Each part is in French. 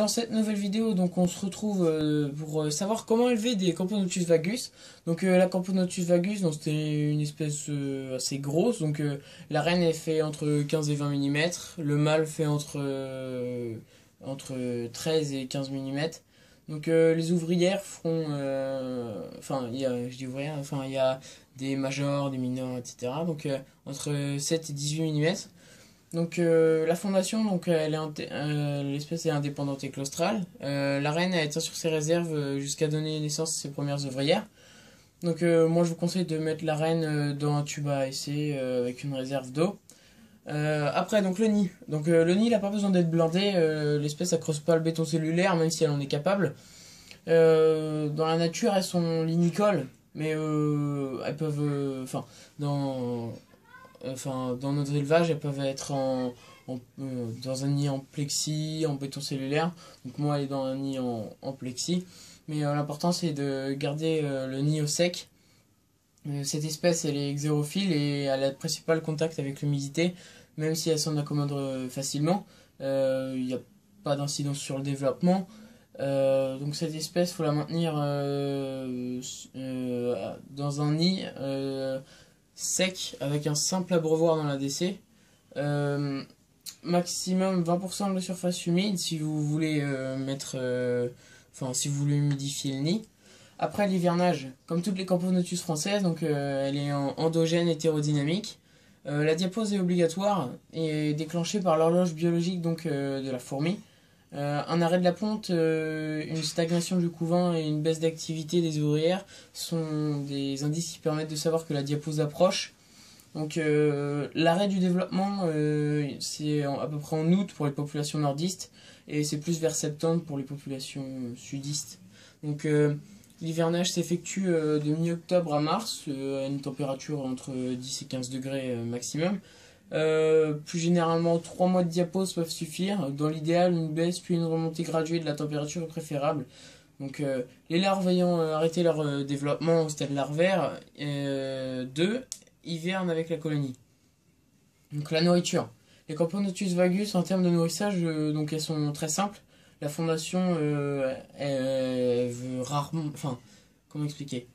dans cette nouvelle vidéo, donc on se retrouve pour savoir comment élever des Camponotus vagus. Donc la Camponotus vagus, donc c'était une espèce assez grosse. Donc la reine elle fait entre 15 et 20 mm, le mâle fait entre 13 et 15 mm. Donc les ouvrières feront, enfin il y a, je dis ouvrières, enfin il y a des majors, des minors, etc. Donc entre 7 et 18 mm. Donc la fondation, donc l'espèce est indépendante et claustrale. La reine elle tient sur ses réserves jusqu'à donner naissance à ses premières ouvrières. Donc moi je vous conseille de mettre la reine dans un tube à essai avec une réserve d'eau. Après donc le nid. Donc le nid il n'a pas besoin d'être blindé. L'espèce ne creuse pas le béton cellulaire même si elle en est capable. Dans la nature elles sont linicoles, mais elles peuvent, dans notre élevage, elles peuvent être dans un nid en plexi, en béton cellulaire. Donc moi, elle est dans un nid en plexi. Mais l'important, c'est de garder le nid au sec. Cette espèce, elle est xérophile et elle a le principal contact avec l'humidité, même si elle s'en accommode facilement. Il n'y a pas d'incidence sur le développement. Donc cette espèce, faut la maintenir dans un nid sec avec un simple abreuvoir dans l'ADC. Maximum 20% de la surface humide si vous voulez si vous voulez humidifier le nid. Après l'hivernage, comme toutes les Camponotus françaises, donc elle est en endogène hétérodynamique. La diapause est obligatoire et déclenchée par l'horloge biologique donc de la fourmi. Un arrêt de la ponte, une stagnation du couvain et une baisse d'activité des ouvrières sont des indices qui permettent de savoir que la diapause approche. Donc l'arrêt du développement, c'est à peu près en août pour les populations nordistes et c'est plus vers septembre pour les populations sudistes. Donc l'hivernage s'effectue de mi-octobre à mars à une température entre 10 et 15 degrés maximum. Plus généralement 3 mois de diapause peuvent suffire. Dans l'idéal une baisse puis une remontée graduée de la température est préférable. Donc les larves ayant arrêté leur développement au stade larvaire 2 hivernent avec la colonie. Donc la nourriture. Les Camponotus vagus en termes de nourrissage donc elles sont très simples. La fondation elle veut rarement, comment expliquer,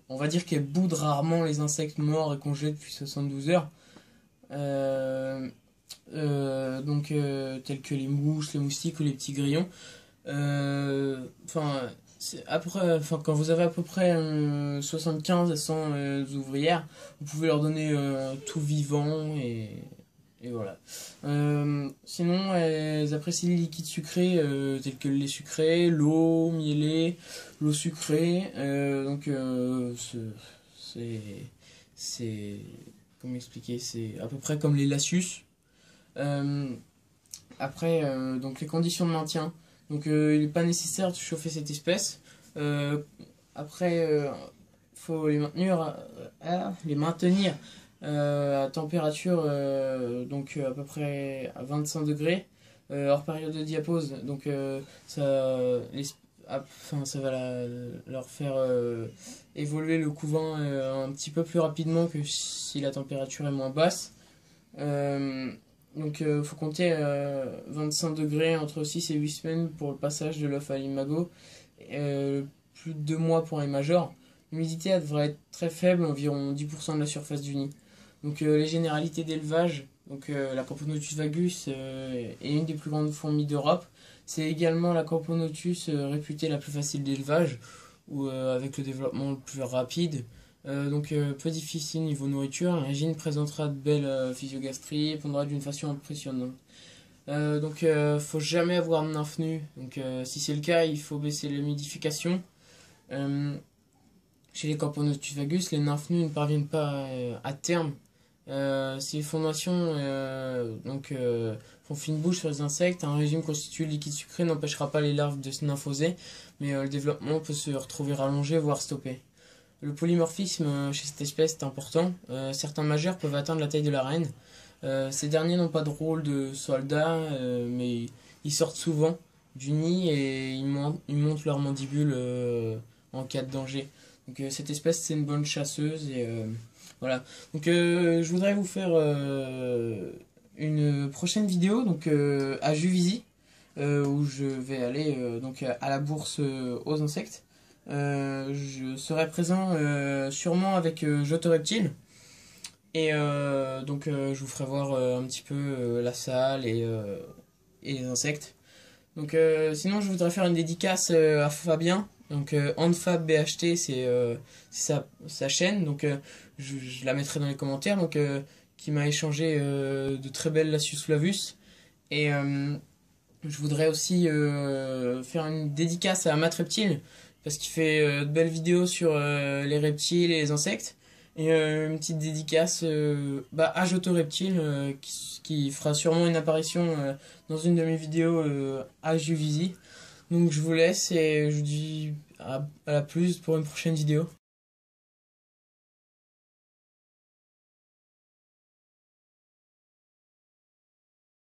on va dire qu'elle boude rarement les insectes morts et congelés depuis 72 heures. Tels que les mouches, les moustiques ou les petits grillons. Quand vous avez à peu près 75 à 100 ouvrières, vous pouvez leur donner tout vivant et voilà. Sinon, elles apprécient les liquides sucrés tels que le lait sucré, l'eau mielée, l'eau sucrée. C'est comment expliquer, c'est à peu près comme les Lassus. Donc les conditions de maintien. Donc il n'est pas nécessaire de chauffer cette espèce. Faut les maintenir à température à peu près à 25 degrés hors période de diapause. Donc ça va leur faire évoluer le couvain un petit peu plus rapidement que si la température est moins basse. Faut compter 25 degrés entre 6 et 8 semaines pour le passage de l'œuf à l'imago, plus de 2 mois pour les majors. L'humidité devrait être très faible, environ 10% de la surface du nid. Donc les généralités d'élevage, donc la Camponotus vagus est une des plus grandes fourmis d'Europe. C'est également la Camponotus réputée la plus facile d'élevage, ou avec le développement le plus rapide. Peu difficile niveau nourriture. Un régime présentera de belles physiogastries et pondra d'une façon impressionnante. Faut jamais avoir de nymphes nues. Donc si c'est le cas, il faut baisser l'humidification. Chez les Camponotus vagus, les nymphes nues ne parviennent pas à terme. Si les fondations font fine bouche sur les insectes, un régime constitué de liquide sucré n'empêchera pas les larves de se nymphoser, mais le développement peut se retrouver rallongé, voire stoppé. Le polymorphisme chez cette espèce est important. Certains majeurs peuvent atteindre la taille de la reine. Ces derniers n'ont pas de rôle de soldats, mais ils sortent souvent du nid et ils montent leur mandibule en cas de danger. Donc cette espèce c'est une bonne chasseuse et voilà. Donc je voudrais vous faire une prochaine vidéo donc à Juvisy. où je vais aller donc à la bourse aux insectes. Je serai présent sûrement avec Jotoreptile. Et donc je vous ferai voir un petit peu la salle et les insectes. Donc sinon je voudrais faire une dédicace à Fabien. Donc Handfab BHT c'est sa chaîne. Donc je la mettrai dans les commentaires. Donc qui m'a échangé de très belles Lasius flavus. Et je voudrais aussi faire une dédicace à Matt Reptile parce qu'il fait de belles vidéos sur les reptiles et les insectes. Et une petite dédicace à Jotoreptile qui fera sûrement une apparition dans une de mes vidéos à Juvisy. Donc je vous laisse et je vous dis à la plus pour une prochaine vidéo.